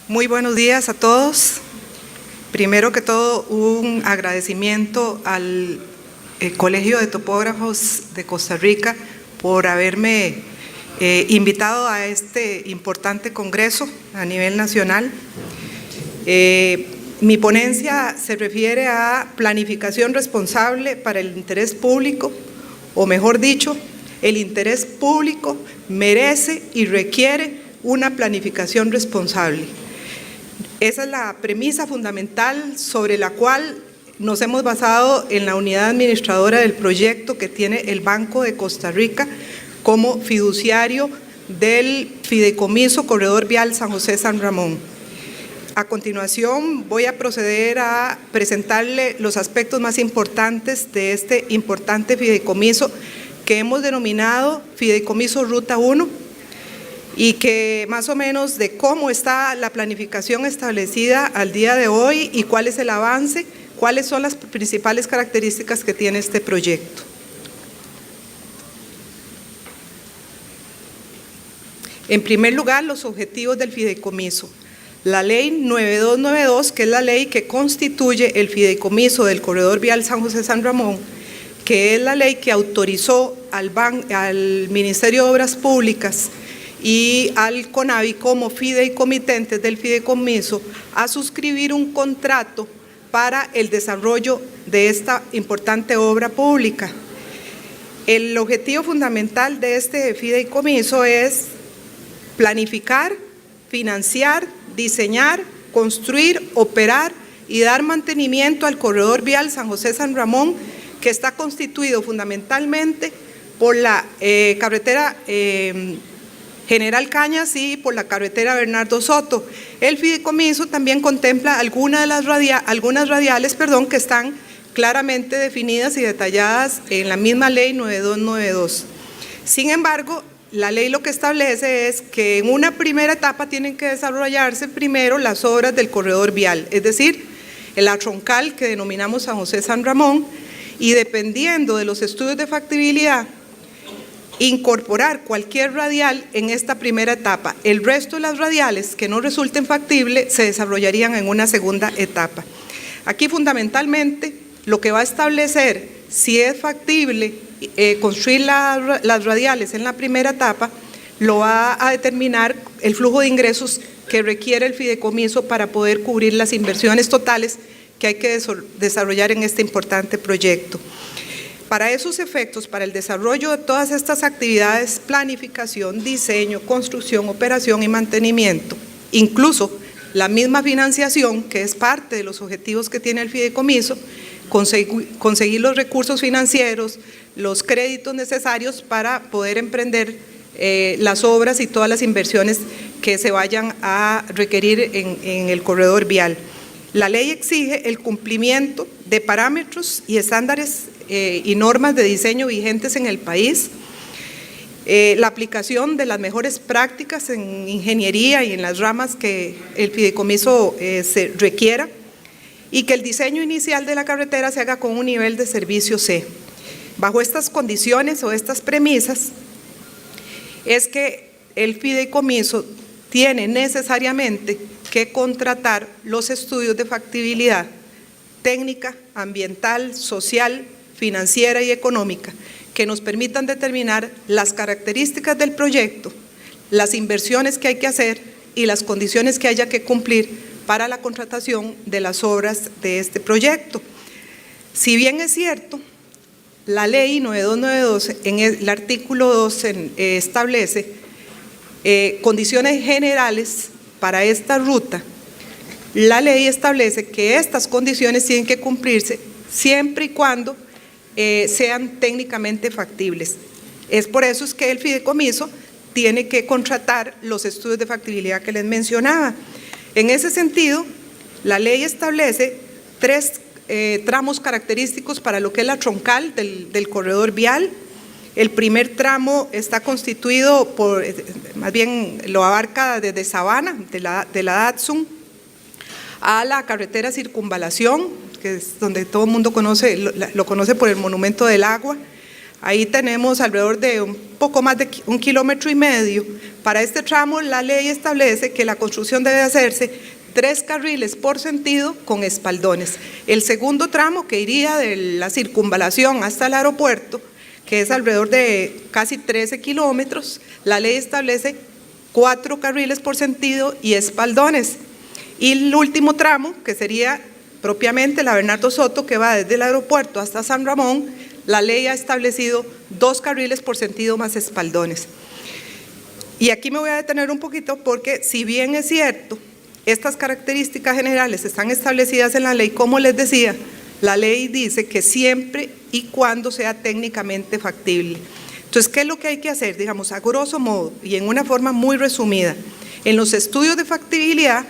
Muy buenos días a todos. Primero que todo, un agradecimiento al Colegio de Topógrafos de Costa Rica por haberme invitado a este importante congreso a nivel nacional. Mi ponencia se refiere a planificación responsable para el interés público, o mejor dicho, el interés público merece y requiere una planificación responsable. Esa es la premisa fundamental sobre la cual nos hemos basado en la unidad administradora del proyecto que tiene el Banco de Costa Rica como fiduciario del Fideicomiso Corredor Vial San José-San Ramón. A continuación voy a proceder a presentarle los aspectos más importantes de este importante fideicomiso que hemos denominado Fideicomiso Ruta 1, y que más o menos de cómo está la planificación establecida al día de hoy y cuál es el avance, cuáles son las principales características que tiene este proyecto. En primer lugar, los objetivos del fideicomiso. La ley 9292, que es la ley que constituye el fideicomiso del Corredor Vial San José-San Ramón, que es la ley que autorizó al Ministerio de Obras Públicas y al CONAVI como fideicomitentes del fideicomiso a suscribir un contrato para el desarrollo de esta importante obra pública. El objetivo fundamental de este fideicomiso es planificar, financiar, diseñar, construir, operar y dar mantenimiento al corredor vial San José-San Ramón, que está constituido fundamentalmente por la carretera General Cañas y por la carretera Bernardo Soto. El fideicomiso también contempla algunas radiales que están claramente definidas y detalladas en la misma ley 9292. Sin embargo, la ley lo que establece es que en una primera etapa tienen que desarrollarse primero las obras del corredor vial, es decir, la troncal que denominamos San José-San Ramón, y dependiendo de los estudios de factibilidad, incorporar cualquier radial en esta primera etapa. El resto de las radiales que no resulten factibles se desarrollarían en una segunda etapa. Aquí fundamentalmente lo que va a establecer si es factible construir las radiales en la primera etapa, lo va a determinar el flujo de ingresos que requiere el fideicomiso para poder cubrir las inversiones totales que hay que desarrollar en este importante proyecto. Para esos efectos, para el desarrollo de todas estas actividades, planificación, diseño, construcción, operación y mantenimiento, incluso la misma financiación, que es parte de los objetivos que tiene el fideicomiso, conseguir los recursos financieros, los créditos necesarios para poder emprender las obras y todas las inversiones que se vayan a requerir en el corredor vial. La ley exige el cumplimiento de parámetros y estándares y normas de diseño vigentes en el país, la aplicación de las mejores prácticas en ingeniería y en las ramas que el fideicomiso se requiera, y que el diseño inicial de la carretera se haga con un nivel de servicio C. Bajo estas condiciones o estas premisas es que el fideicomiso tiene necesariamente que contratar los estudios de factibilidad técnica, ambiental, social, financiera y económica que nos permitan determinar las características del proyecto, las inversiones que hay que hacer y las condiciones que haya que cumplir para la contratación de las obras de este proyecto. Si bien es cierto, la ley 9292 en el artículo 2 establece condiciones generales para esta ruta, la ley establece que estas condiciones tienen que cumplirse siempre y cuando sean técnicamente factibles. Es por eso es que el fideicomiso tiene que contratar los estudios de factibilidad que les mencionaba. En ese sentido, la ley establece tres tramos característicos para lo que es la troncal del corredor vial. El primer tramo está constituido por, más bien lo abarca desde Sabana, de la Datsun, a la carretera Circunvalación, que es donde todo el mundo lo conoce por el Monumento del Agua. Ahí tenemos alrededor de un poco más de 1,5 kilómetros Para este tramo, la ley establece que la construcción debe hacerse 3 carriles por sentido con espaldones. El segundo tramo, que iría de la circunvalación hasta el aeropuerto, que es alrededor de casi 13 kilómetros, la ley establece 4 carriles por sentido y espaldones. Y el último tramo, que sería propiamente la Bernardo Soto, que va desde el aeropuerto hasta San Ramón, la ley ha establecido 2 carriles por sentido más espaldones. Y aquí me voy a detener un poquito porque, si bien es cierto, estas características generales están establecidas en la ley, como les decía, la ley dice que siempre y cuando sea técnicamente factible. Entonces, ¿qué es lo que hay que hacer? Digamos, a grosso modo y en una forma muy resumida, en los estudios de factibilidad,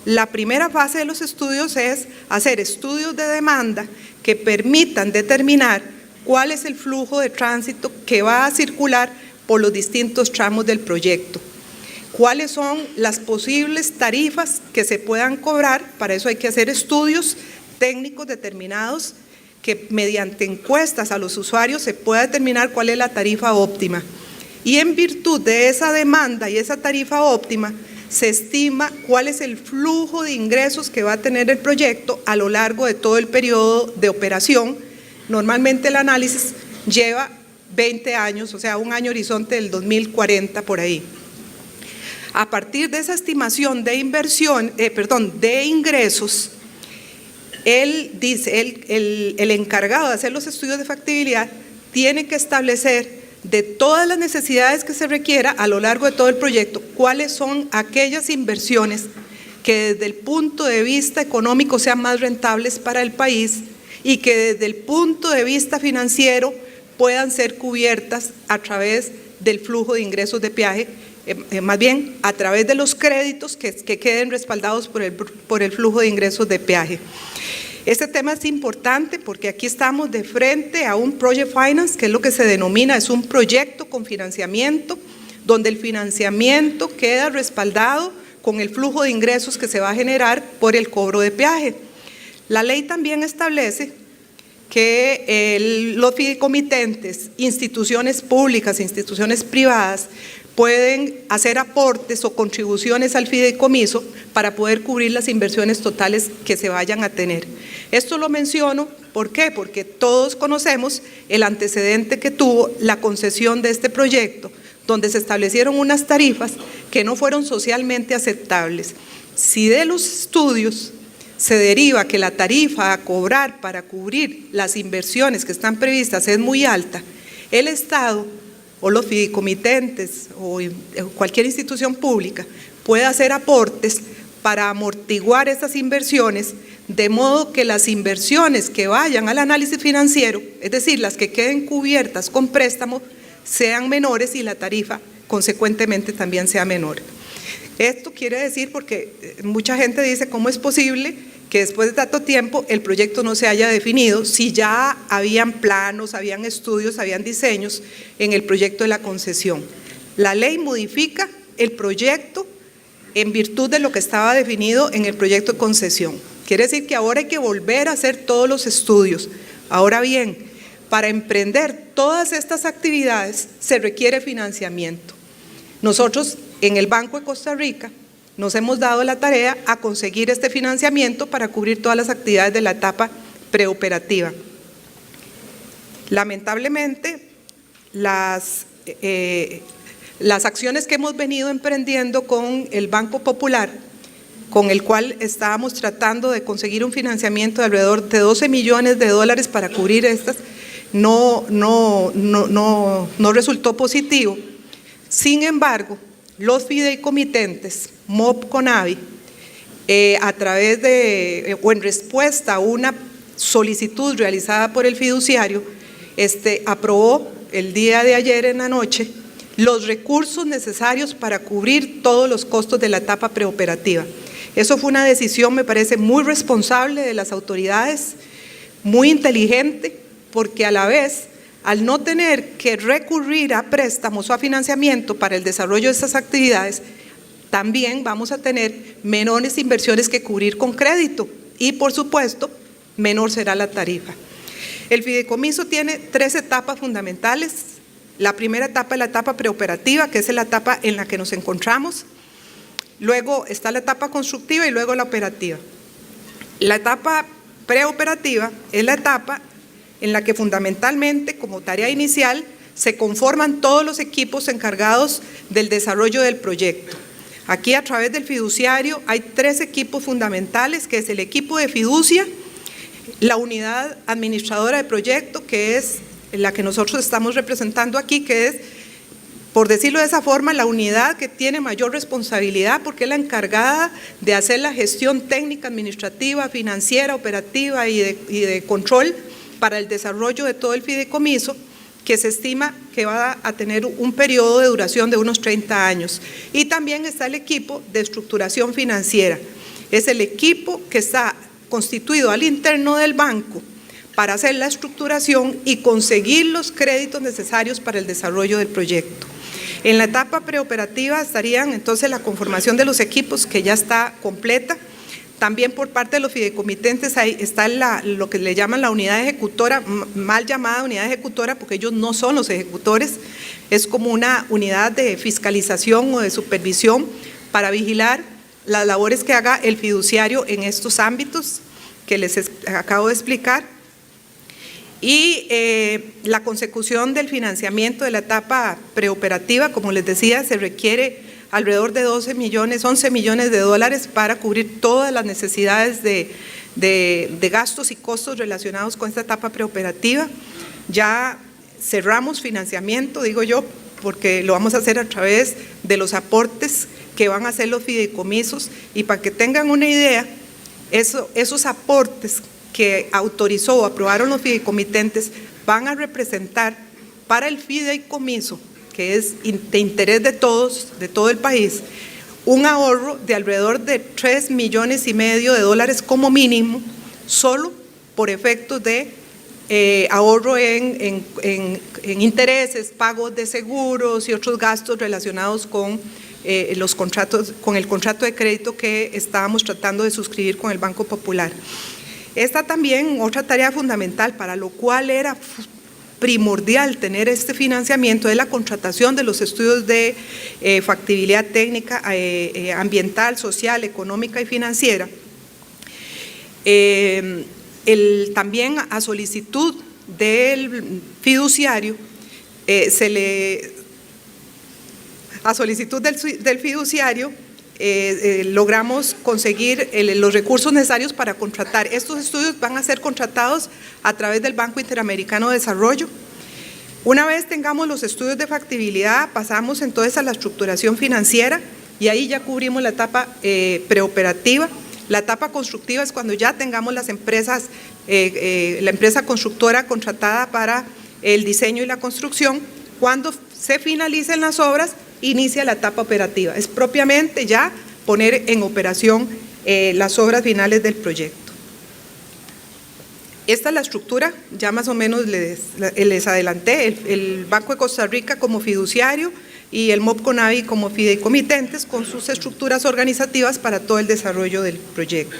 la primera fase de los estudios es hacer estudios de demanda que permitan determinar cuál es el flujo de tránsito que va a circular por los distintos tramos del proyecto. ¿Cuáles son las posibles tarifas que se puedan cobrar? Para eso hay que hacer estudios técnicos determinados que mediante encuestas a los usuarios se pueda determinar cuál es la tarifa óptima. Y en virtud de esa demanda y esa tarifa óptima, se estima cuál es el flujo de ingresos que va a tener el proyecto a lo largo de todo el periodo de operación. Normalmente el análisis lleva 20 años, o sea, un año horizonte del 2040 por ahí. A partir de esa estimación de de ingresos, el encargado de hacer los estudios de factibilidad tiene que establecer de todas las necesidades que se requiera a lo largo de todo el proyecto, cuáles son aquellas inversiones que desde el punto de vista económico sean más rentables para el país y que desde el punto de vista financiero puedan ser cubiertas a través del flujo de ingresos de peaje, más bien a través de los créditos que queden respaldados por el flujo de ingresos de peaje. Este tema es importante porque aquí estamos de frente a un Project Finance, que es lo que se denomina, es un proyecto con financiamiento, donde el financiamiento queda respaldado con el flujo de ingresos que se va a generar por el cobro de peaje. La ley también establece que los fideicomitentes, instituciones públicas, instituciones privadas, pueden hacer aportes o contribuciones al fideicomiso para poder cubrir las inversiones totales que se vayan a tener. Esto lo menciono, ¿por qué? Porque todos conocemos el antecedente que tuvo la concesión de este proyecto, donde se establecieron unas tarifas que no fueron socialmente aceptables. Si de los estudios se deriva que la tarifa a cobrar para cubrir las inversiones que están previstas es muy alta, el Estado o los fideicomitentes o cualquier institución pública puede hacer aportes para amortiguar esas inversiones, de modo que las inversiones que vayan al análisis financiero, es decir, las que queden cubiertas con préstamo, sean menores y la tarifa consecuentemente también sea menor. Esto quiere decir, porque mucha gente dice, ¿cómo es posible que después de tanto tiempo el proyecto no se haya definido si ya habían planos, habían estudios, habían diseños en el proyecto de la concesión? La ley modifica el proyecto en virtud de lo que estaba definido en el proyecto de concesión. Quiere decir que ahora hay que volver a hacer todos los estudios. Ahora bien, para emprender todas estas actividades se requiere financiamiento. Nosotros en el Banco de Costa Rica nos hemos dado la tarea a conseguir este financiamiento para cubrir todas las actividades de la etapa preoperativa. Lamentablemente, las acciones que hemos venido emprendiendo con el Banco Popular, con el cual estábamos tratando de conseguir un financiamiento de alrededor de $12 millones para cubrir estas, no resultó positivo. Sin embargo, los fideicomitentes, MOP Conavi, a través de, o en respuesta a una solicitud realizada por el fiduciario, aprobó el día de ayer en la noche los recursos necesarios para cubrir todos los costos de la etapa preoperativa. Eso fue una decisión, me parece, muy responsable de las autoridades, muy inteligente, porque a la vez, al no tener que recurrir a préstamos o a financiamiento para el desarrollo de estas actividades, también vamos a tener menores inversiones que cubrir con crédito y, por supuesto, menor será la tarifa. El fideicomiso tiene 3 etapas fundamentales. La primera etapa es la etapa preoperativa, que es la etapa en la que nos encontramos. Luego está la etapa constructiva y luego la operativa. La etapa preoperativa es la etapa en la que fundamentalmente, como tarea inicial, se conforman todos los equipos encargados del desarrollo del proyecto. Aquí, a través del fiduciario, hay 3 equipos fundamentales, que es el equipo de fiducia, la unidad administradora de proyecto, que es la que nosotros estamos representando aquí, que es, por decirlo de esa forma, la unidad que tiene mayor responsabilidad porque es la encargada de hacer la gestión técnica, administrativa, financiera, operativa y de control para el desarrollo de todo el fideicomiso, que se estima que va a tener un periodo de duración de unos 30 años. Y también está el equipo de estructuración financiera. Es el equipo que está constituido al interno del banco para hacer la estructuración y conseguir los créditos necesarios para el desarrollo del proyecto. En la etapa preoperativa estarían entonces la conformación de los equipos, que ya está completa. También por parte de los fideicomitentes ahí está lo que le llaman la unidad ejecutora, mal llamada unidad ejecutora, porque ellos no son los ejecutores, es como una unidad de fiscalización o de supervisión para vigilar las labores que haga el fiduciario en estos ámbitos que les acabo de explicar. Y la consecución del financiamiento de la etapa preoperativa, como les decía, se requiere alrededor de 11 millones de dólares para cubrir todas las necesidades de gastos y costos relacionados con esta etapa preoperativa. Ya cerramos financiamiento, digo yo, porque lo vamos a hacer a través de los aportes que van a hacer los fideicomisos, y para que tengan una idea, esos aportes que autorizó o aprobaron los fideicomitentes van a representar para el fideicomiso, que es de interés de todos, de todo el país, un ahorro de alrededor de 3,5 millones de dólares como mínimo, solo por efectos de ahorro en intereses, pagos de seguros y otros gastos relacionados con los contratos, con el contrato de crédito que estábamos tratando de suscribir con el Banco Popular. Esta también, otra tarea fundamental, para lo cual era primordial tener este financiamiento, es la contratación de los estudios de factibilidad técnica, ambiental, social, económica y financiera. También a solicitud del fiduciario, logramos conseguir los recursos necesarios para contratar. Estos estudios van a ser contratados a través del Banco Interamericano de Desarrollo. Una vez tengamos los estudios de factibilidad, pasamos entonces a la estructuración financiera y ahí ya cubrimos la etapa preoperativa. La etapa constructiva es cuando ya tengamos las empresas, la empresa constructora contratada para el diseño y la construcción. Cuando se finalicen las obras, inicia la etapa operativa. Es propiamente ya poner en operación las obras finales del proyecto. Esta es la estructura, ya más o menos les adelanté, el Banco de Costa Rica como fiduciario y el MOB CONAVI como fideicomitentes con sus estructuras organizativas para todo el desarrollo del proyecto.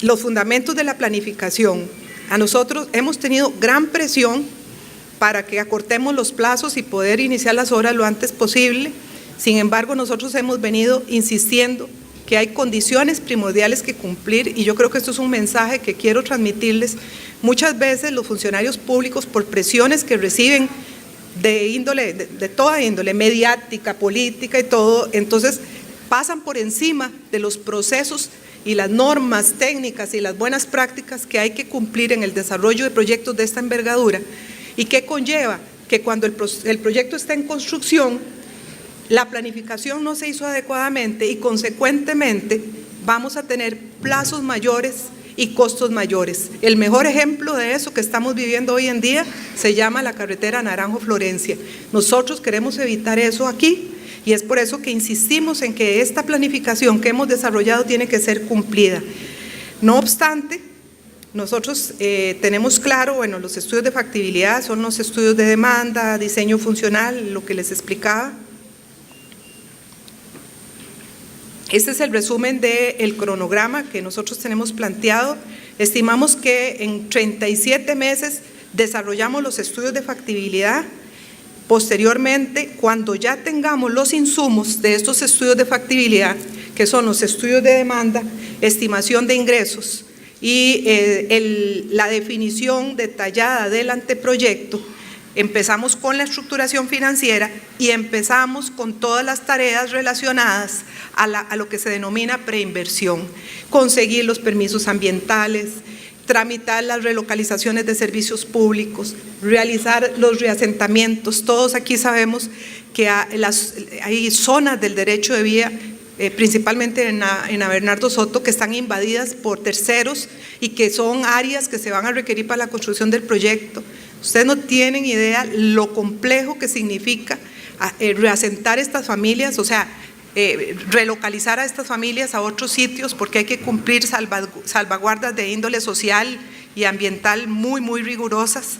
Los fundamentos de la planificación. A nosotros hemos tenido gran presión para que acortemos los plazos y poder iniciar las obras lo antes posible. Sin embargo, nosotros hemos venido insistiendo que hay condiciones primordiales que cumplir, y yo creo que esto es un mensaje que quiero transmitirles. Muchas veces los funcionarios públicos, por presiones que reciben de toda índole, mediática, política y todo, entonces pasan por encima de los procesos y las normas técnicas y las buenas prácticas que hay que cumplir en el desarrollo de proyectos de esta envergadura, y que conlleva que cuando el proyecto está en construcción, la planificación no se hizo adecuadamente y consecuentemente vamos a tener plazos mayores y costos mayores. El mejor ejemplo de eso que estamos viviendo hoy en día se llama la carretera Naranjo-Florencia. Nosotros queremos evitar eso aquí y es por eso que insistimos en que esta planificación que hemos desarrollado tiene que ser cumplida. No obstante, nosotros tenemos claro, bueno, los estudios de factibilidad son los estudios de demanda, diseño funcional, lo que les explicaba. Este es el resumen del cronograma que nosotros tenemos planteado. Estimamos que en 37 meses desarrollamos los estudios de factibilidad. Posteriormente, cuando ya tengamos los insumos de estos estudios de factibilidad, que son los estudios de demanda, estimación de ingresos y la definición detallada del anteproyecto, empezamos con la estructuración financiera y empezamos con todas las tareas relacionadas a lo que se denomina preinversión, conseguir los permisos ambientales, tramitar las relocalizaciones de servicios públicos, realizar los reasentamientos. Todos aquí sabemos que hay zonas del derecho de vía, principalmente en Bernardo Soto, que están invadidas por terceros y que son áreas que se van a requerir para la construcción del proyecto. Ustedes no tienen idea lo complejo que significa reasentar estas familias, o sea, relocalizar a estas familias a otros sitios, porque hay que cumplir salvaguardas de índole social y ambiental muy rigurosas.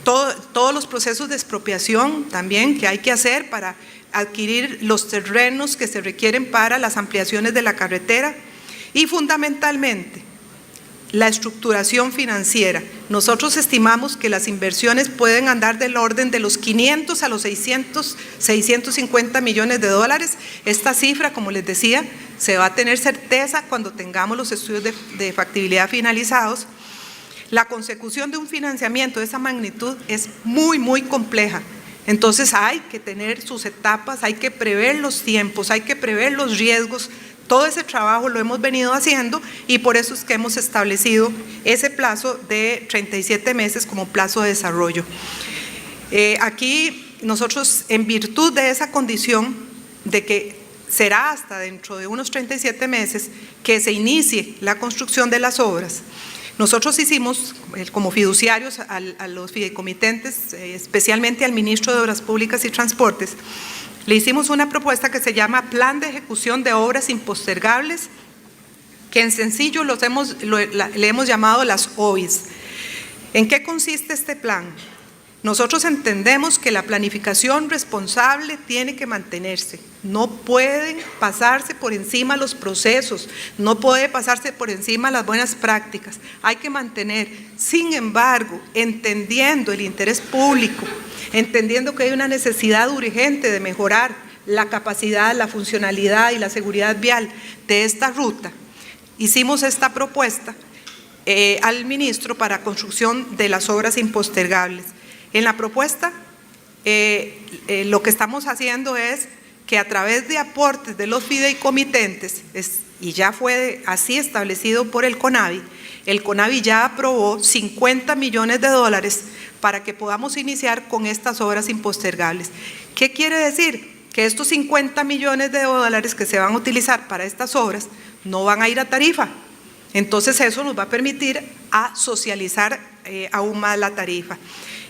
Todos los procesos de expropiación también que hay que hacer para adquirir los terrenos que se requieren para las ampliaciones de la carretera y fundamentalmente la estructuración financiera. Nosotros estimamos que las inversiones pueden andar del orden de los 500 a los 650 millones de dólares. Esta cifra, como les decía, se va a tener certeza cuando tengamos los estudios de factibilidad finalizados. La consecución de un financiamiento de esa magnitud es muy compleja. Entonces hay que tener sus etapas, hay que prever los tiempos, hay que prever los riesgos. Todo ese trabajo lo hemos venido haciendo y por eso es que hemos establecido ese plazo de 37 meses como plazo de desarrollo. Aquí nosotros, en virtud de esa condición de que será hasta dentro de unos 37 meses que se inicie la construcción de las obras, nosotros hicimos, como fiduciarios a los fideicomitentes, especialmente al ministro de Obras Públicas y Transportes, le hicimos una propuesta que se llama Plan de Ejecución de Obras Impostergables, que en sencillo le hemos llamado las OIS. ¿En qué consiste este plan? Nosotros entendemos que la planificación responsable tiene que mantenerse. No pueden pasarse por encima los procesos, no puede pasarse por encima las buenas prácticas. Hay que mantener, sin embargo, entendiendo el interés público, entendiendo que hay una necesidad urgente de mejorar la capacidad, la funcionalidad y la seguridad vial de esta ruta, hicimos esta propuesta al ministro para construcción de las obras impostergables. En la propuesta, lo que estamos haciendo es que a través de aportes de los fideicomitentes, y ya fue así establecido por el CONAVI ya aprobó 50 millones de dólares para que podamos iniciar con estas obras impostergables. ¿Qué quiere decir? Que estos 50 millones de dólares que se van a utilizar para estas obras no van a ir a tarifa. Entonces eso nos va a permitir a socializar aún más la tarifa.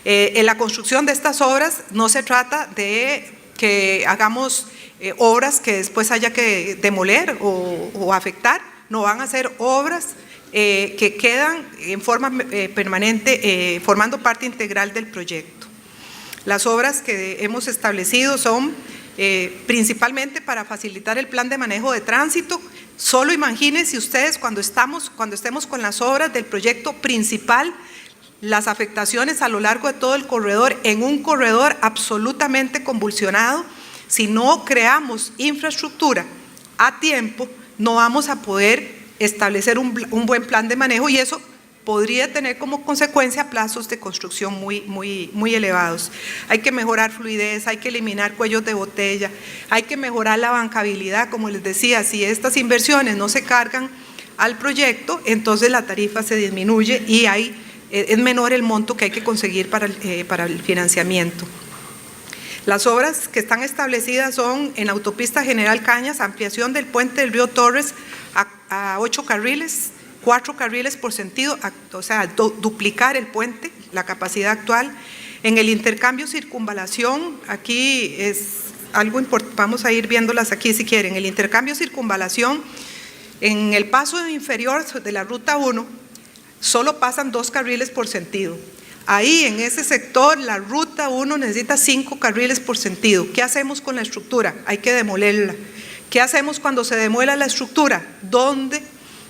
En la construcción de estas obras no se trata de que hagamos obras que después haya que demoler o afectar, no, van a ser obras que quedan en forma permanente, formando parte integral del proyecto. Las obras que hemos establecido son principalmente para facilitar el plan de manejo de tránsito. Solo imagínense ustedes cuando estemos con las obras del proyecto principal, las afectaciones a lo largo de todo el corredor, en un corredor absolutamente convulsionado. Si no creamos infraestructura a tiempo, no vamos a poder establecer un buen plan de manejo y eso podría tener como consecuencia plazos de construcción muy elevados. Hay que mejorar fluidez, hay que eliminar cuellos de botella, hay que mejorar la bancabilidad, como les decía, si estas inversiones no se cargan al proyecto, entonces la tarifa se disminuye y es menor el monto que hay que conseguir para el financiamiento. Las obras que están establecidas son en Autopista General Cañas, ampliación del puente del río Torres a 8 carriles, 4 carriles por sentido, o sea, duplicar el puente, la capacidad actual. En el intercambio circunvalación, aquí es algo importante, vamos a ir viéndolas aquí si quieren. El intercambio circunvalación, en el paso inferior de la ruta 1, solo pasan 2 carriles por sentido. Ahí en ese sector la ruta 1 necesita 5 carriles por sentido. ¿Qué hacemos con la estructura? Hay que demolerla. ¿Qué hacemos cuando se demuela la estructura? ¿Dónde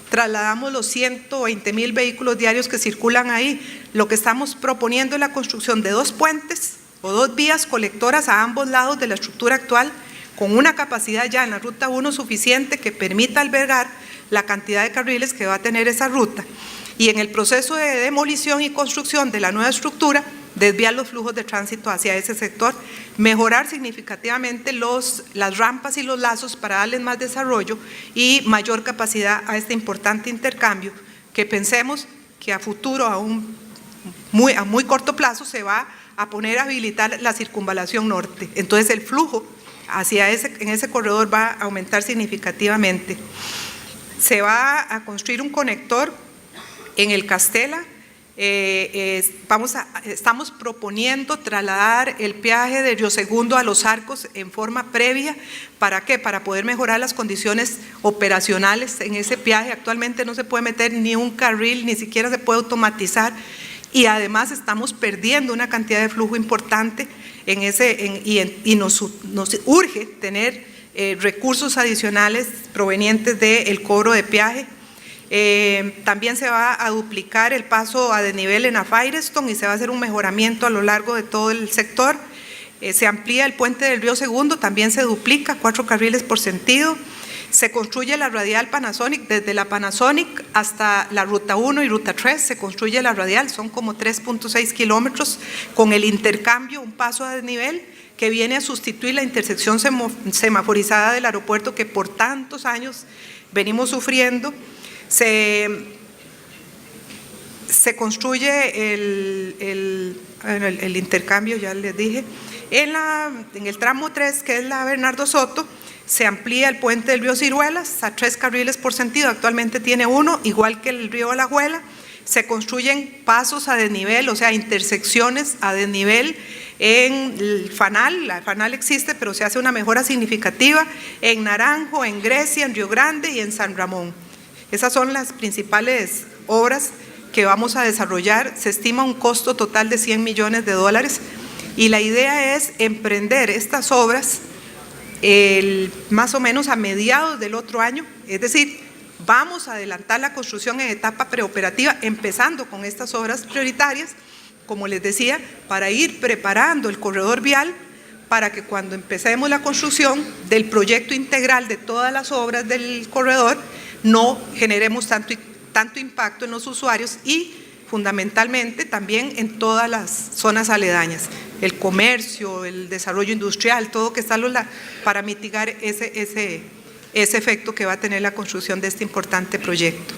trasladamos los 120.000 vehículos diarios que circulan ahí. Lo que estamos proponiendo es la construcción de 2 puentes o 2 vías colectoras a ambos lados de la estructura actual, con una capacidad ya en la Ruta 1 suficiente que permita albergar la cantidad de carriles que va a tener esa ruta. Y en el proceso de demolición y construcción de la nueva estructura, desviar los flujos de tránsito hacia ese sector, mejorar significativamente las rampas y los lazos para darles más desarrollo y mayor capacidad a este importante intercambio que pensemos que a futuro, a muy corto plazo, se va a poner a habilitar la circunvalación norte. Entonces el flujo en ese corredor va a aumentar significativamente. Se va a construir un conector en el Castela. Estamos proponiendo trasladar el peaje de Río Segundo a Los Arcos en forma previa. ¿Para qué? Para poder mejorar las condiciones operacionales en ese peaje. Actualmente no se puede meter ni un carril, ni siquiera se puede automatizar, y además estamos perdiendo una cantidad de flujo importante y nos urge tener recursos adicionales provenientes del cobro de peaje. También se va a duplicar el paso a desnivel en Firestone y se va a hacer un mejoramiento a lo largo de todo el sector. Se amplía el puente del Río Segundo, también se duplica, 4 carriles por sentido. Se construye la radial Panasonic, desde la Panasonic hasta la Ruta 1 y Ruta 3 se construye la radial, son como 3.6 kilómetros, con el intercambio, un paso a desnivel que viene a sustituir la intersección semaforizada del aeropuerto que por tantos años venimos sufriendo. Se construye el intercambio, ya les dije. En el tramo 3, que es la Bernardo Soto, se amplía el puente del río Ciruelas a 3 carriles por sentido, actualmente tiene 1, igual que el río Alajuela. Se construyen pasos a desnivel, o sea, intersecciones a desnivel en el Fanal. La Fanal existe, pero se hace una mejora significativa en Naranjo, en Grecia, en Río Grande y en San Ramón. Esas son las principales obras que vamos a desarrollar. Se estima un costo total de $100 millones y la idea es emprender estas obras más o menos a mediados del otro año, es decir, vamos a adelantar la construcción en etapa preoperativa, empezando con estas obras prioritarias, como les decía, para ir preparando el corredor vial para que cuando empecemos la construcción del proyecto integral de todas las obras del corredor, no generemos tanto impacto en los usuarios y fundamentalmente también en todas las zonas aledañas, el comercio, el desarrollo industrial, todo que está para mitigar ese efecto que va a tener la construcción de este importante proyecto.